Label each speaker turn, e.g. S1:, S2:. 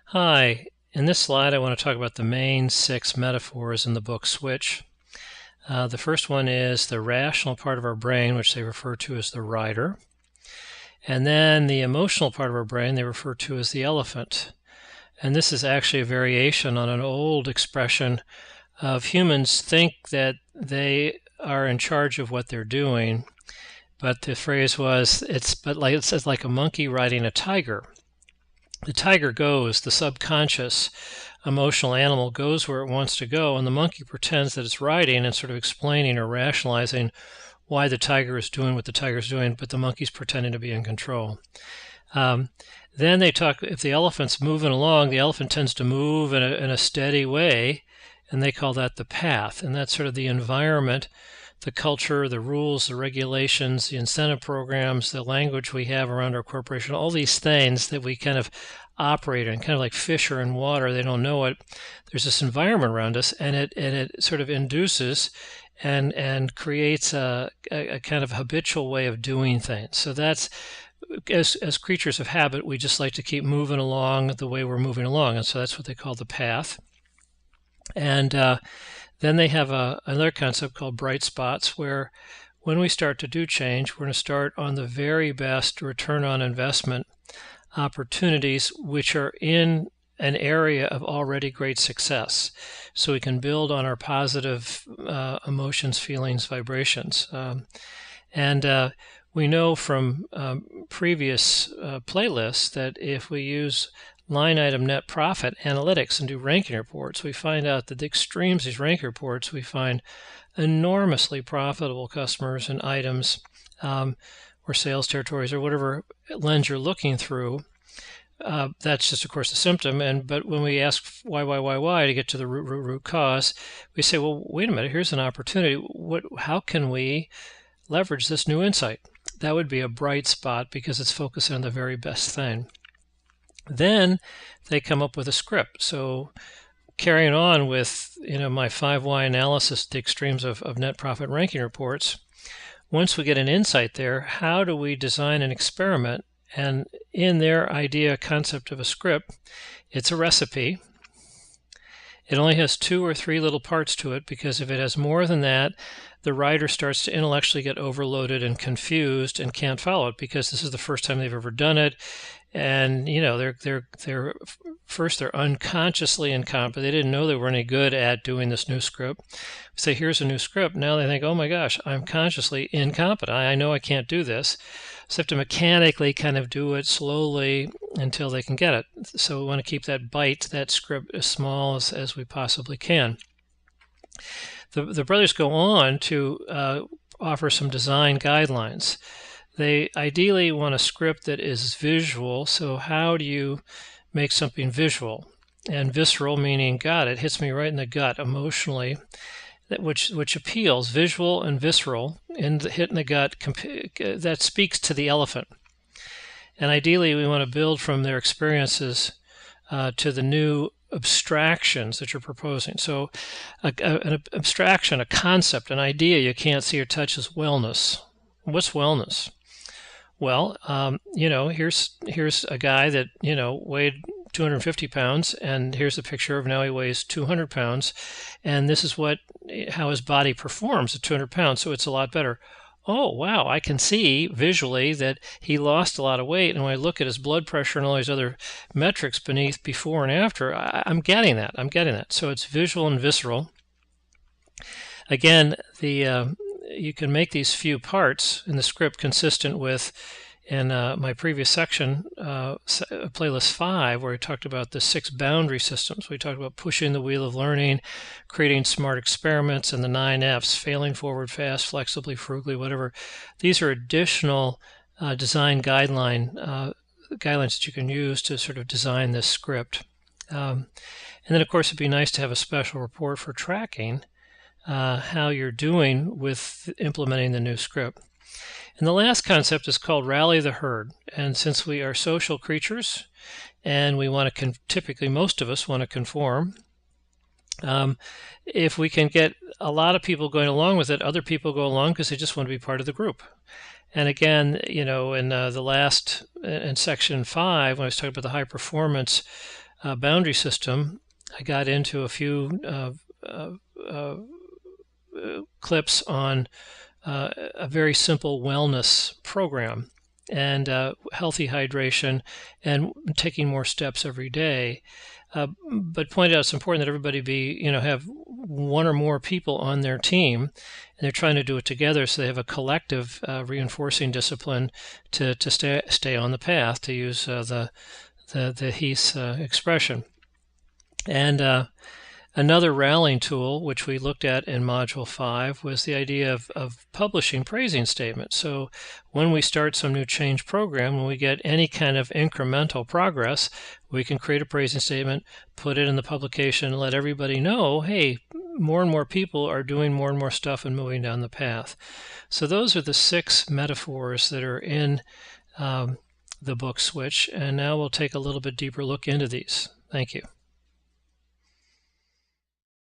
S1: Hi, in this slide I want to talk about the main 6 metaphors in the book Switch. The first one is the rational part of our brain, which they refer to as the rider. And then the emotional part of our brain they refer to as the elephant. And this is actually a variation on an old expression of humans think that they are in charge of what they're doing. But the phrase was, it's like a monkey riding a tiger. The tiger goes, the subconscious emotional animal goes where it wants to go, and the monkey pretends that it's riding and sort of explaining or rationalizing why the tiger is doing what the tiger is doing, but the monkey's pretending to be in control. Then they talk, if the elephant's moving along, the elephant tends to move in a steady way, and they call that the path. And that's sort of the environment, the culture, the rules, the regulations, the incentive programs, the language we have around our corporation, all these things that we kind of operate in, kind of like fish are in water. They don't know it. There's this environment around us, and it sort of induces and creates a kind of habitual way of doing things. So that's, as creatures of habit, we just like to keep moving along the way we're moving along, and so that's what they call the path. And then they have another concept called bright spots, where when we start to do change, we're going to start on the very best return on investment opportunities, which are in an area of already great success. So we can build on our positive emotions, feelings, vibrations. We know from previous playlists that if we use line item net profit analytics and do ranking reports, we find out that the extremes of these ranking reports, we find enormously profitable customers and items or sales territories or whatever lens you're looking through. That's just, of course, a symptom. But when we ask why to get to the root cause, we say, well, wait a minute, here's an opportunity. How can we leverage this new insight? That would be a bright spot because it's focusing on the very best thing. Then they come up with a script. So carrying on with my 5 why analysis, the extremes of net profit ranking reports, once we get an insight there, how do we design an experiment? And in their idea concept of a script, it's a recipe. It only has 2 or 3 little parts to it, because if it has more than that, the writer starts to intellectually get overloaded and confused and can't follow it, because this is the first time they've ever done it. And they're unconsciously incompetent. They didn't know they were any good at doing this new script. Say, here's a new script. Now they think, oh my gosh, I'm consciously incompetent. I know I can't do this. So they have to mechanically kind of do it slowly until they can get it. So we want to keep that bite, that script, as small as we possibly can. The brothers go on to offer some design guidelines. They ideally want a script that is visual. So how do you make something visual? And visceral meaning, God, it hits me right in the gut emotionally, which appeals, visual and visceral, and hit in the gut, that speaks to the elephant. And ideally, we want to build from their experiences to the new abstractions that you're proposing. So an abstraction, a concept, an idea you can't see or touch is wellness. What's wellness? Well, here's a guy that, weighed 250 pounds, and here's a picture of now he weighs 200 pounds, and this is how his body performs at 200 pounds, so it's a lot better. Oh, wow, I can see visually that he lost a lot of weight, and when I look at his blood pressure and all these other metrics beneath before and after, I'm getting that. So it's visual and visceral. Again, you can make these few parts in the script consistent with, in my previous section, playlist 5, where we talked about the 6 boundary systems. We talked about pushing the wheel of learning, creating smart experiments, and the 9 Fs, failing forward fast, flexibly, frugally, whatever. These are additional design guidelines that you can use to sort of design this script. And then, of course, it'd be nice to have a special report for tracking how you're doing with implementing the new script. And the last concept is called rally the herd. And since we are social creatures and we want to, typically most of us want to conform, if we can get a lot of people going along with it, other people go along because they just want to be part of the group. And again, in section 5, when I was talking about the high performance boundary system, I got into a few clips on a very simple wellness program and healthy hydration and taking more steps every day. But pointed out it's important that everybody have one or more people on their team, and they're trying to do it together, so they have a collective reinforcing discipline to stay on the path, to use the Heath's expression. And another rallying tool, which we looked at in Module 5, was the idea of publishing praising statements. So when we start some new change program, when we get any kind of incremental progress, we can create a praising statement, put it in the publication, and let everybody know, hey, more and more people are doing more and more stuff and moving down the path. So those are the 6 metaphors that are in the book Switch, and now we'll take a little bit deeper look into these. Thank you.